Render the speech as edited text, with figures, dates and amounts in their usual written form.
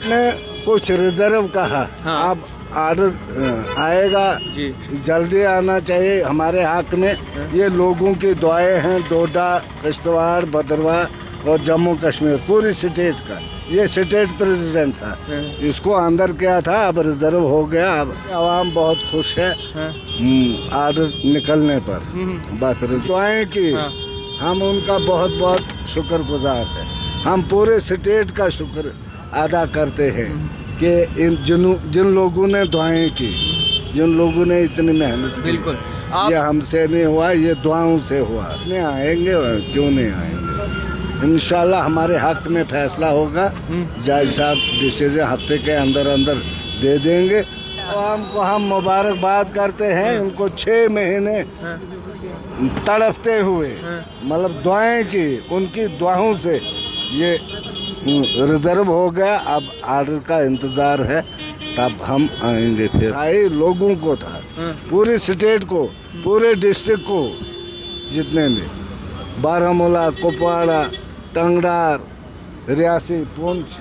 ने कुछ रिजर्व कहा। हाँ। अब ऑर्डर आएगा जी। जल्दी आना चाहिए हमारे हक में। ये लोगों की दुआएं हैं। डोडा, किश्तवाड़, भद्रवाह और जम्मू कश्मीर पूरी स्टेट का। ये स्टेट प्रेसिडेंट था, इसको अंदर किया था, अब रिजर्व हो गया। अब आवाम बहुत खुश है ऑर्डर निकलने पर। बस दुआएं की हम उनका बहुत बहुत शुक्रगुजार है। हम पूरे स्टेट का शुक्र अदा करते हैं कि जिन लोगों ने दुआएं की, जिन लोगों ने इतनी मेहनत की। बिल्कुल। ये हमसे नहीं हुआ, ये दुआओं से हुआ। नहीं आएंगे, क्यों नहीं आएंगे। इंशाल्लाह हमारे हक में फैसला होगा। जज साहब डिसीजन हफ्ते के अंदर अंदर दे देंगे। आवाम को हम मुबारकबाद करते हैं। उनको 6 महीने तड़पते हुए मतलब दुआएं की, उनकी दुआओं से ये रिजर्व हो गया। अब ऑर्डर का इंतजार है, तब हम आएंगे। फिर आए लोगों को था, पूरी स्टेट को, पूरे डिस्ट्रिक्ट को, जितने भी बारामूला, कुपवाड़ा, टंगडार, रियासी, पुंछ।